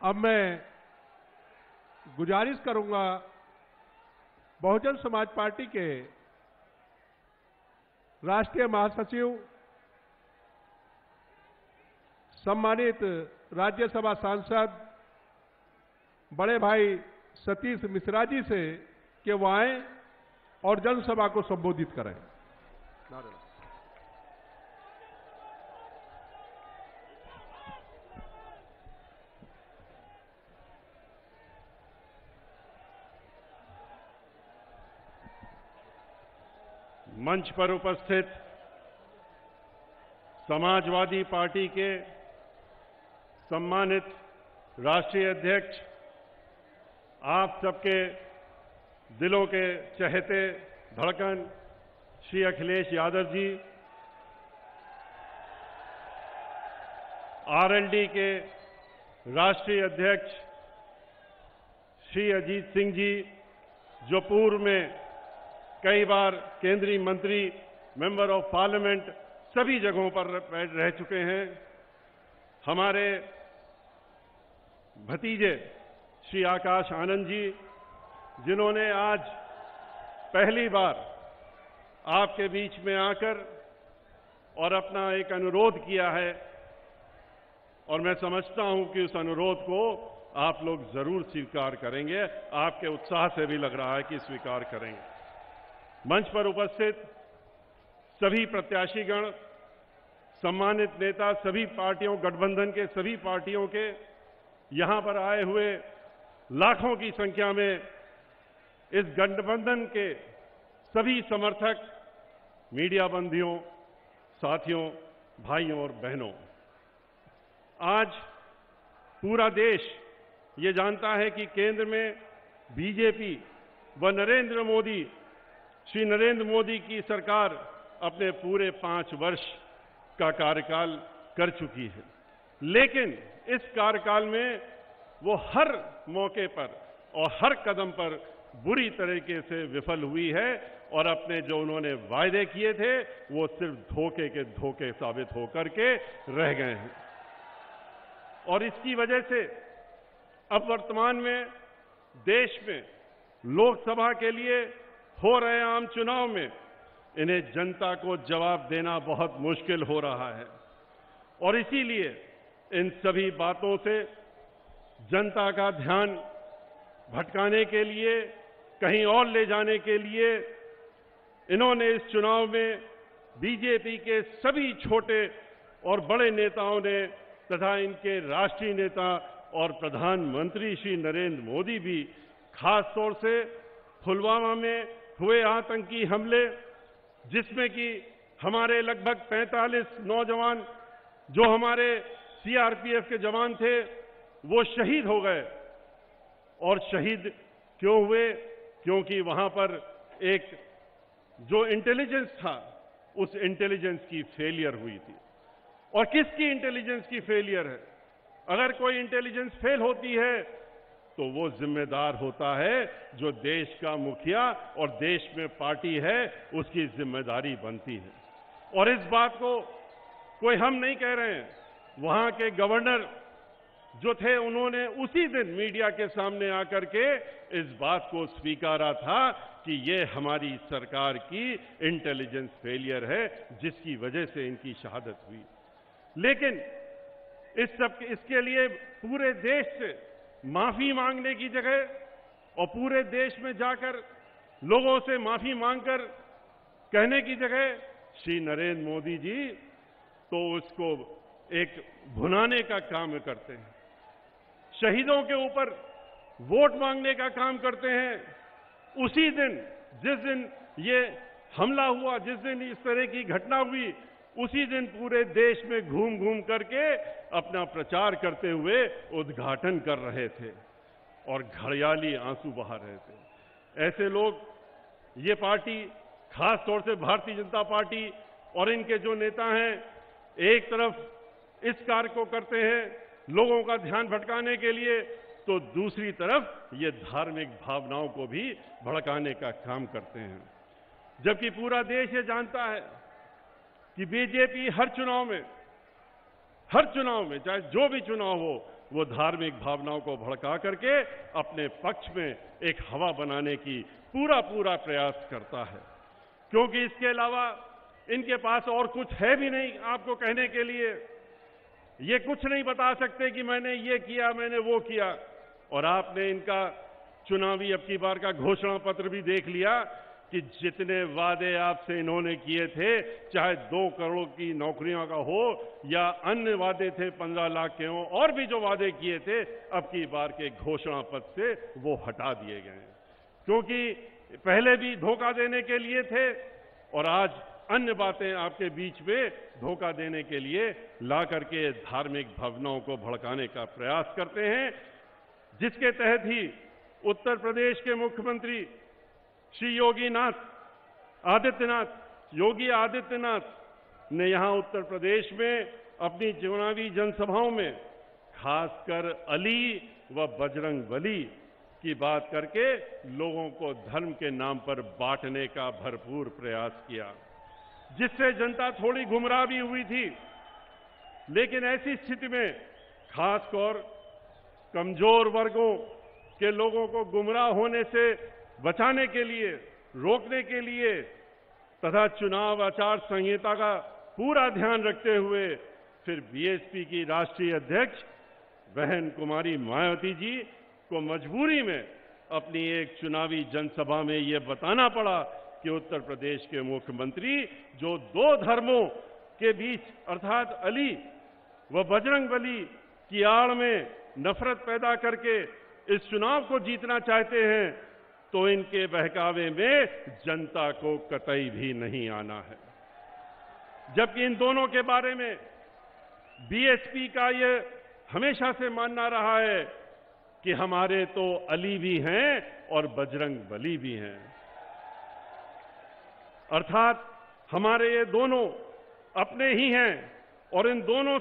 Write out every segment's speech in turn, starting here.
अब मैं गुजारिश करूंगा बहुजन समाज पार्टी के राष्ट्रीय महासचिव सम्मानित राज्यसभा सांसद बड़े भाई सतीश मिश्रा जी से कि वो आए और जनसभा को संबोधित करें। मंच पर उपस्थित समाजवादी पार्टी के सम्मानित राष्ट्रीय अध्यक्ष, आप सबके दिलों के चहेते धड़कन श्री अखिलेश यादव जी, आरएलडी के राष्ट्रीय अध्यक्ष श्री अजीत सिंह जी, जो पूर्व में कई बार केंद्रीय मंत्री, मेंबर ऑफ पार्लियामेंट सभी जगहों पर रह चुके हैं, हमारे भतीजे श्री आकाश आनंद जी, जिन्होंने आज पहली बार आपके बीच में आकर और अपना एक अनुरोध किया है, और मैं समझता हूं कि उस अनुरोध को आप लोग जरूर स्वीकार करेंगे। आपके उत्साह से भी लग रहा है कि स्वीकार करेंगे। मंच पर उपस्थित सभी प्रत्याशीगण, सम्मानित नेता, सभी पार्टियों, गठबंधन के सभी पार्टियों के यहां पर आए हुए लाखों की संख्या में इस गठबंधन के सभी समर्थक, मीडिया बंधुओं, साथियों, भाइयों और बहनों, आज पूरा देश ये जानता है कि केंद्र में बीजेपी व श्री नरेंद्र मोदी की सरकार अपने पूरे 5 वर्ष का कार्यकाल कर चुकी है। लेकिन इस कार्यकाल में वो हर मौके पर और हर कदम पर बुरी तरीके से विफल हुई है, और अपने जो उन्होंने वायदे किए थे वो सिर्फ धोखे के धोखे साबित होकर के रह गए हैं। और इसकी वजह से अब वर्तमान में देश में लोकसभा के लिए हो रहे आम चुनाव में इन्हें जनता को जवाब देना बहुत मुश्किल हो रहा है, और इसीलिए इन सभी बातों से जनता का ध्यान भटकाने के लिए, कहीं और ले जाने के लिए इन्होंने इस चुनाव में बीजेपी के सभी छोटे और बड़े नेताओं ने तथा इनके राष्ट्रीय नेता और प्रधानमंत्री श्री नरेंद्र मोदी भी खास तौर से पुलवामा में हुए आतंकी हमले, जिसमें कि हमारे लगभग 45 नौजवान जो हमारे सीआरपीएफ के जवान थे वो शहीद हो गए। और शहीद क्यों हुए? क्योंकि वहां पर एक जो इंटेलिजेंस था, उस इंटेलिजेंस की फेलियर हुई थी। और किसकी इंटेलिजेंस की फेलियर है? अगर कोई इंटेलिजेंस फेल होती है तो वो जिम्मेदार होता है जो देश का मुखिया और देश में पार्टी है, उसकी जिम्मेदारी बनती है। और इस बात को कोई हम नहीं कह रहे हैं, वहां के गवर्नर जो थे उन्होंने उसी दिन मीडिया के सामने आकर के इस बात को स्वीकारा था कि ये हमारी सरकार की इंटेलिजेंस फेलियर है, जिसकी वजह से इनकी शहादत हुई। लेकिन इसके लिए पूरे देश से माफी मांगने की जगह और पूरे देश में जाकर लोगों से माफी मांगकर कहने की जगह श्री नरेंद्र मोदी जी तो उसको एक भुनाने का काम करते हैं, शहीदों के ऊपर वोट मांगने का काम करते हैं। उसी दिन जिस दिन ये हमला हुआ, जिस दिन इस तरह की घटना हुई, उसी दिन पूरे देश में घूम घूम करके अपना प्रचार करते हुए उद्घाटन कर रहे थे और घड़ियाली आंसू बहा रहे थे। ऐसे लोग, ये पार्टी, खास तौर से भारतीय जनता पार्टी और इनके जो नेता हैं, एक तरफ इस कार्य को करते हैं लोगों का ध्यान भटकाने के लिए, तो दूसरी तरफ ये धार्मिक भावनाओं को भी भड़काने का काम करते हैं। जबकि पूरा देश ये जानता है कि बीजेपी हर चुनाव में चाहे जो भी चुनाव हो, वो धार्मिक भावनाओं को भड़का करके अपने पक्ष में एक हवा बनाने की पूरा प्रयास करता है, क्योंकि इसके अलावा इनके पास और कुछ है भी नहीं आपको कहने के लिए। ये कुछ नहीं बता सकते कि मैंने ये किया, मैंने वो किया। और आपने इनका चुनावी अब की बार का घोषणा पत्र भी देख लिया कि जितने वादे आपसे इन्होंने किए थे, चाहे 2 करोड़ की नौकरियों का हो या अन्य वादे थे 15 लाख के हों, और भी जो वादे किए थे अब की बार के घोषणा पत्र से वो हटा दिए गए, क्योंकि पहले भी धोखा देने के लिए थे और आज अन्य बातें आपके बीच में धोखा देने के लिए ला करके धार्मिक भावनाओं को भड़काने का प्रयास करते हैं, जिसके तहत ही उत्तर प्रदेश के मुख्यमंत्री श्री योगी आदित्यनाथ ने यहां उत्तर प्रदेश में अपनी चुनावी जनसभाओं में खासकर अली व बजरंगबली की बात करके लोगों को धर्म के नाम पर बांटने का भरपूर प्रयास किया, जिससे जनता थोड़ी गुमराह भी हुई थी। लेकिन ऐसी स्थिति में खासकर कमजोर वर्गों के लोगों को गुमराह होने से बचाने के लिए, रोकने के लिए तथा चुनाव आचार संहिता का पूरा ध्यान रखते हुए फिर बीएसपी की राष्ट्रीय अध्यक्ष बहन कुमारी मायावती जी को मजबूरी में अपनी एक चुनावी जनसभा में ये बताना पड़ा कि उत्तर प्रदेश के मुख्यमंत्री जो 2 धर्मों के बीच अर्थात अली व बजरंगबली की आड़ में नफरत पैदा करके इस चुनाव को जीतना चाहते हैं, तो इनके बहकावे में जनता को कतई भी नहीं आना है। जबकि इन दोनों के बारे में बीएसपी का ये हमेशा से मानना रहा है कि हमारे तो अली भी हैं और बजरंगबली भी हैं, अर्थात हमारे ये दोनों अपने ही हैं और इन दोनों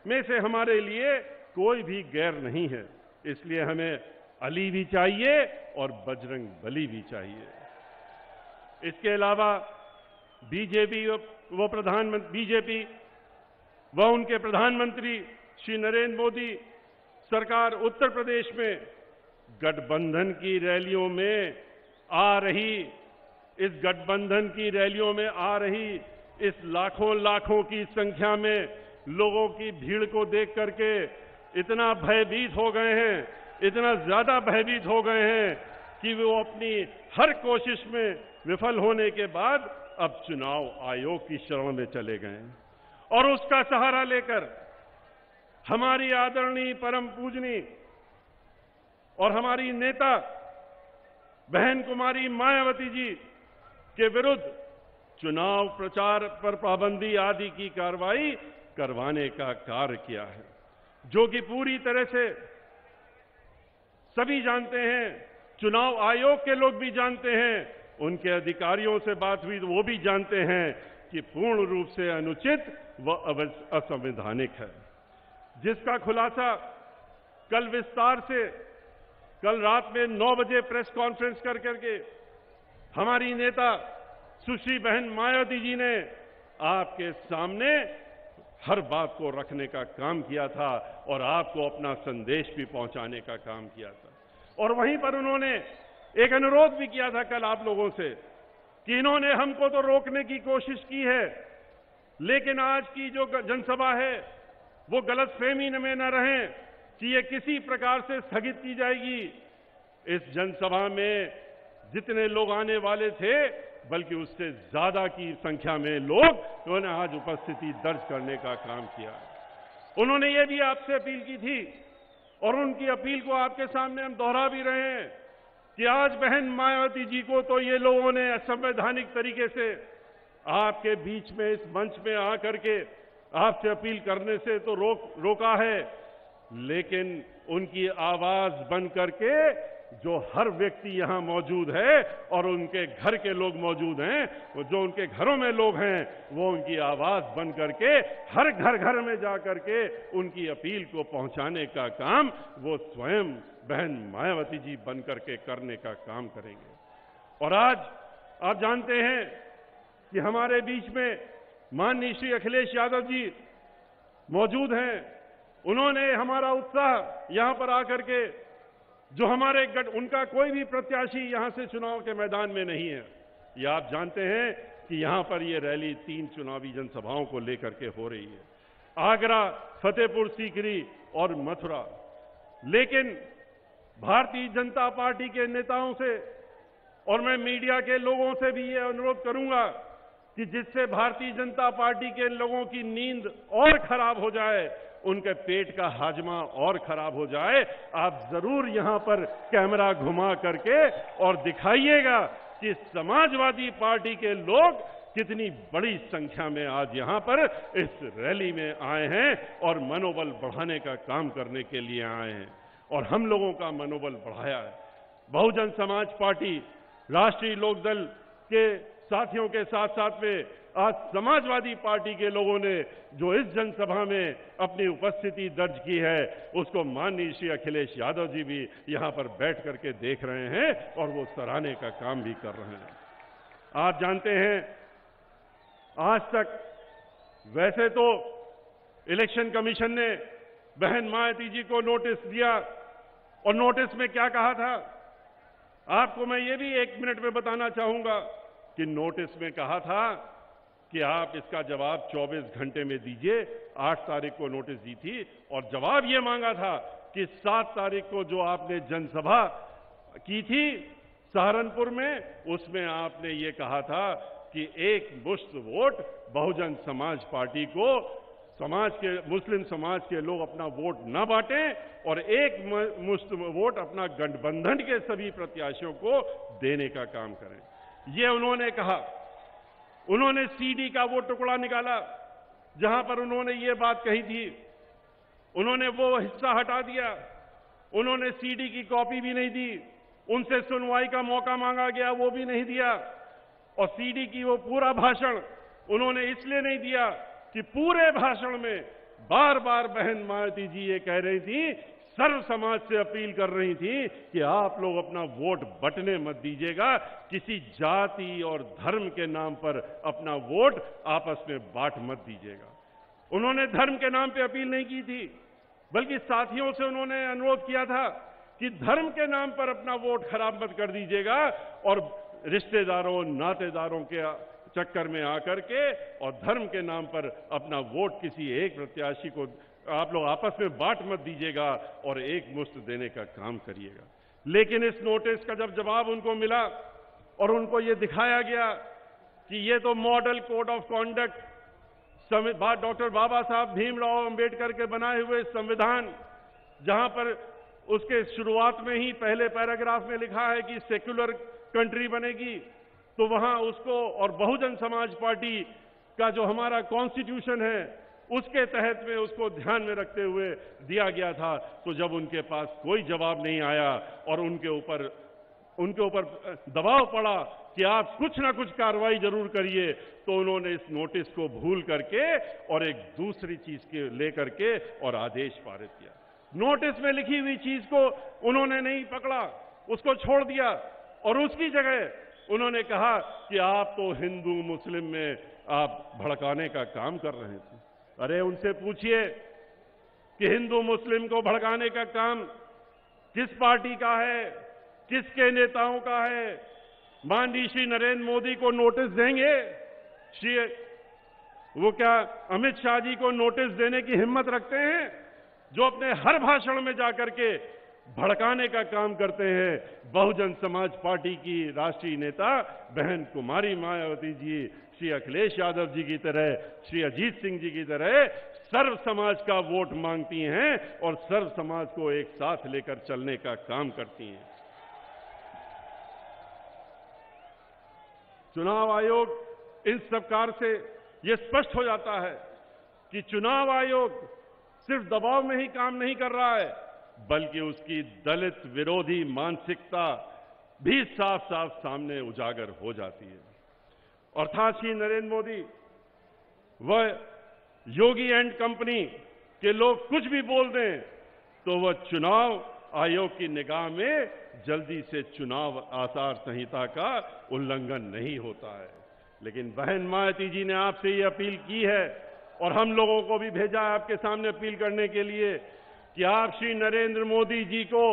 में से हमारे लिए कोई भी गैर नहीं है। इसलिए हमें अली भी चाहिए और बजरंगबली भी चाहिए। इसके अलावा बीजेपी व उनके प्रधानमंत्री श्री नरेंद्र मोदी सरकार उत्तर प्रदेश में गठबंधन की रैलियों में आ रही इस लाखों की संख्या में लोगों की भीड़ को देख करके इतना भयभीत हो गए हैं, इतना ज्यादा भयभीत हो गए हैं कि वो अपनी हर कोशिश में विफल होने के बाद अब चुनाव आयोग की शरण में चले गए और उसका सहारा लेकर हमारी आदरणीय परम पूजनीय और हमारी नेता बहन कुमारी मायावती जी के विरुद्ध चुनाव प्रचार पर पाबंदी आदि की कार्रवाई करवाने का कार्य किया है, जो कि पूरी तरह से सभी जानते हैं, चुनाव आयोग के लोग भी जानते हैं, उनके अधिकारियों से बात हुई तो वो भी जानते हैं कि पूर्ण रूप से अनुचित व असंवैधानिक है, जिसका खुलासा कल विस्तार से कल रात में 9 बजे प्रेस कॉन्फ्रेंस करके हमारी नेता सुश्री बहन मायावती जी ने आपके सामने हर बात को रखने का काम किया था और आपको अपना संदेश भी पहुंचाने का काम किया था। और वहीं पर उन्होंने एक अनुरोध भी किया था कल आप लोगों से कि इन्होंने हमको तो रोकने की कोशिश की है, लेकिन आज की जो जनसभा है वो गलतफहमी में न रहें कि ये किसी प्रकार से स्थगित की जाएगी। इस जनसभा में जितने लोग आने वाले थे बल्कि उससे ज्यादा की संख्या में लोग उन्होंने आज उपस्थिति दर्ज करने का काम किया। उन्होंने ये भी आपसे अपील की थी और उनकी अपील को आपके सामने हम दोहरा भी रहे हैं कि आज बहन मायावती जी को तो ये लोगों ने असंवैधानिक तरीके से आपके बीच में इस मंच में आकर के आपसे अपील करने से तो रोका है, लेकिन उनकी आवाज बन करके जो हर व्यक्ति यहां मौजूद है और उनके घर के लोग मौजूद हैं, वो जो उनके घरों में लोग हैं, वो उनकी आवाज बन करके हर घर में जा करके उनकी अपील को पहुंचाने का काम वो स्वयं बहन मायावती जी बन करके करने का काम करेंगे। और आज आप जानते हैं कि हमारे बीच में माननीय श्री अखिलेश यादव जी मौजूद हैं उन्होंने हमारा उत्साह यहां पर आकर के, जो हमारे उनका कोई भी प्रत्याशी यहां से चुनाव के मैदान में नहीं है। ये आप जानते हैं कि यहां पर ये रैली 3 चुनावी जनसभाओं को लेकर के हो रही है, आगरा, फतेहपुर सीकरी और मथुरा। लेकिन भारतीय जनता पार्टी के नेताओं से और मैं मीडिया के लोगों से भी ये अनुरोध करूंगा कि जिससे भारतीय जनता पार्टी के लोगों की नींद और खराब हो जाए, उनके पेट का हाजमा और खराब हो जाए, आप जरूर यहां पर कैमरा घुमा करके और दिखाइएगा कि समाजवादी पार्टी के लोग कितनी बड़ी संख्या में आज यहां पर इस रैली में आए हैं और मनोबल बढ़ाने का काम करने के लिए आए हैं। और हम लोगों का मनोबल बढ़ाया है। बहुजन समाज पार्टी, राष्ट्रीय लोकदल के साथियों के साथ साथ में आज समाजवादी पार्टी के लोगों ने जो इस जनसभा में अपनी उपस्थिति दर्ज की है, उसको माननीय श्री अखिलेश यादव जी भी यहां पर बैठ करके देख रहे हैं और वो सराहने का काम भी कर रहे हैं। आप जानते हैं, आज तक वैसे तो इलेक्शन कमीशन ने बहन मायावती जी को नोटिस दिया और नोटिस में क्या कहा था, आपको मैं ये भी 1 मिनट में बताना चाहूंगा कि नोटिस में कहा था कि आप इसका जवाब 24 घंटे में दीजिए। 8 तारीख को नोटिस दी थी और जवाब ये मांगा था कि 7 तारीख को जो आपने जनसभा की थी सहारनपुर में, उसमें आपने ये कहा था कि एक मुश्त वोट बहुजन समाज पार्टी को, समाज के मुस्लिम समाज के लोग अपना वोट न बांटें और एक मुश्त वोट अपना गठबंधन के सभी प्रत्याशियों को देने का काम करें। ये उन्होंने कहा। उन्होंने सीडी का वो टुकड़ा निकाला जहां पर उन्होंने ये बात कही थी, उन्होंने वो हिस्सा हटा दिया। उन्होंने सीडी की कॉपी भी नहीं दी, उनसे सुनवाई का मौका मांगा गया, वो भी नहीं दिया। और सीडी की वो पूरा भाषण उन्होंने इसलिए नहीं दिया कि पूरे भाषण में बार बार बहन मायावती जी ये कह रही थी, सर्व समाज से अपील कर रही थी कि आप लोग अपना वोट बंटने मत दीजिएगा, किसी जाति और धर्म के नाम पर अपना वोट आपस में बांट मत दीजिएगा। उन्होंने धर्म के नाम पे अपील नहीं की थी, बल्कि साथियों से उन्होंने अनुरोध किया था कि धर्म के नाम पर अपना वोट खराब मत कर दीजिएगा और रिश्तेदारों नातेदारों के चक्कर में आकर के और धर्म के नाम पर अपना वोट किसी एक प्रत्याशी को आप लोग आपस में बांट मत दीजिएगा और एक मुश्त देने का काम करिएगा। लेकिन इस नोटिस का जब जवाब उनको मिला और उनको ये दिखाया गया कि ये तो model code of conduct doctor Baba Saheb Bhimrao Ambedkar के बनाए हुए संविधान, जहां पर उसके शुरुआत में ही पहले पैराग्राफ में लिखा है कि सेक्युलर कंट्री बनेगी, तो वहां उसको और बहुजन समाज पार्टी का जो हमारा कॉन्स्टिट्यूशन है उसके तहत में उसको ध्यान में रखते हुए दिया गया था। तो जब उनके पास कोई जवाब नहीं आया और उनके ऊपर दबाव पड़ा कि आप कुछ ना कुछ कार्रवाई जरूर करिए, तो उन्होंने इस नोटिस को भूल करके और एक दूसरी चीज के लेकर के और आदेश पारित किया। नोटिस में लिखी हुई चीज को उन्होंने नहीं पकड़ा, उसको छोड़ दिया और उसकी जगह उन्होंने कहा कि आप तो हिंदू मुस्लिम में आप भड़काने का काम कर रहे थे। अरे उनसे पूछिए कि हिंदू मुस्लिम को भड़काने का काम किस पार्टी का है, किसके नेताओं का है। माननीय श्री नरेंद्र मोदी को नोटिस देंगे, श्री वो क्या अमित शाह जी को नोटिस देने की हिम्मत रखते हैं, जो अपने हर भाषण में जाकर के भड़काने का काम करते हैं। बहुजन समाज पार्टी की राष्ट्रीय नेता बहन कुमारी मायावती जी, श्री अखिलेश यादव जी की तरह, श्री अजीत सिंह जी की तरह सर्व समाज का वोट मांगती हैं और सर्व समाज को एक साथ लेकर चलने का काम करती हैं। चुनाव आयोग इन सरकार से यह स्पष्ट हो जाता है कि चुनाव आयोग सिर्फ दबाव में ही काम नहीं कर रहा है, बल्कि उसकी दलित विरोधी मानसिकता भी साफ साफ सामने उजागर हो जाती है। अर्थात श्री नरेंद्र मोदी वह योगी एंड कंपनी के लोग कुछ भी बोल दें तो वह चुनाव आयोग की निगाह में जल्दी से चुनाव आचार संहिता का उल्लंघन नहीं होता है। लेकिन बहन मायावती जी ने आपसे ये अपील की है और हम लोगों को भी भेजा है आपके सामने अपील करने के लिए कि आप श्री नरेंद्र मोदी जी को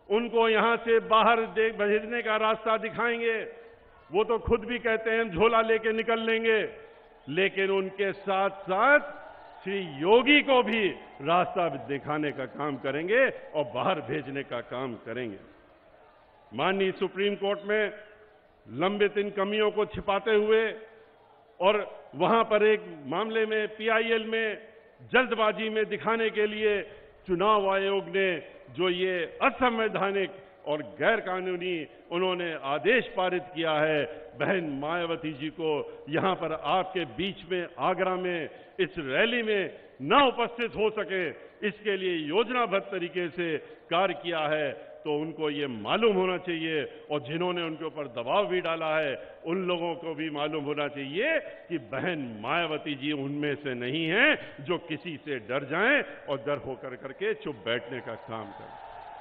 उनको यहां से बाहर भेजने का रास्ता दिखाएंगे। वो तो खुद भी कहते हैं झोला लेके निकल लेंगे, लेकिन उनके साथ साथ श्री योगी को भी रास्ता दिखाने का काम करेंगे और बाहर भेजने का काम करेंगे। माननीय सुप्रीम कोर्ट में लंबित इन कमियों को छिपाते हुए और वहां पर एक मामले में पीआईएल में जल्दबाजी में दिखाने के लिए चुनाव आयोग ने जो ये असंवैधानिक और गैर कानूनी उन्होंने आदेश पारित किया है, बहन मायावती जी को यहां पर आपके बीच में आगरा में इस रैली में न उपस्थित हो सके, इसके लिए योजनाबद्ध तरीके से कार्य किया है, तो उनको ये मालूम होना चाहिए और जिन्होंने उनके ऊपर दबाव भी डाला है उन लोगों को भी मालूम होना चाहिए कि बहन मायावती जी उनमें से नहीं हैं जो किसी से डर जाएं और डर होकर करके चुप बैठने का काम करें।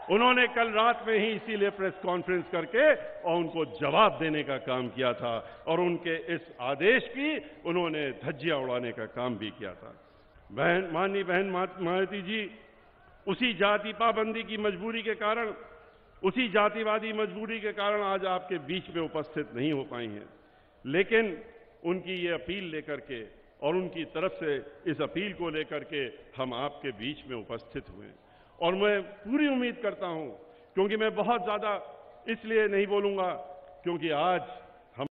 उन्होंने कल रात में ही इसीलिए प्रेस कॉन्फ्रेंस करके और उनको जवाब देने का काम किया था और उनके इस आदेश की उन्होंने धज्जियां उड़ाने का काम भी किया था। माननीय बहन मायावती जी उसी जाति पाबंदी की मजबूरी के कारण, उसी जातिवादी मजबूरी के कारण आज आपके बीच में उपस्थित नहीं हो पाई हैं, लेकिन उनकी ये अपील लेकर के और उनकी तरफ से इस अपील को लेकर के हम आपके बीच में उपस्थित हुए और मैं पूरी उम्मीद करता हूं, क्योंकि मैं बहुत ज्यादा इसलिए नहीं बोलूंगा क्योंकि आज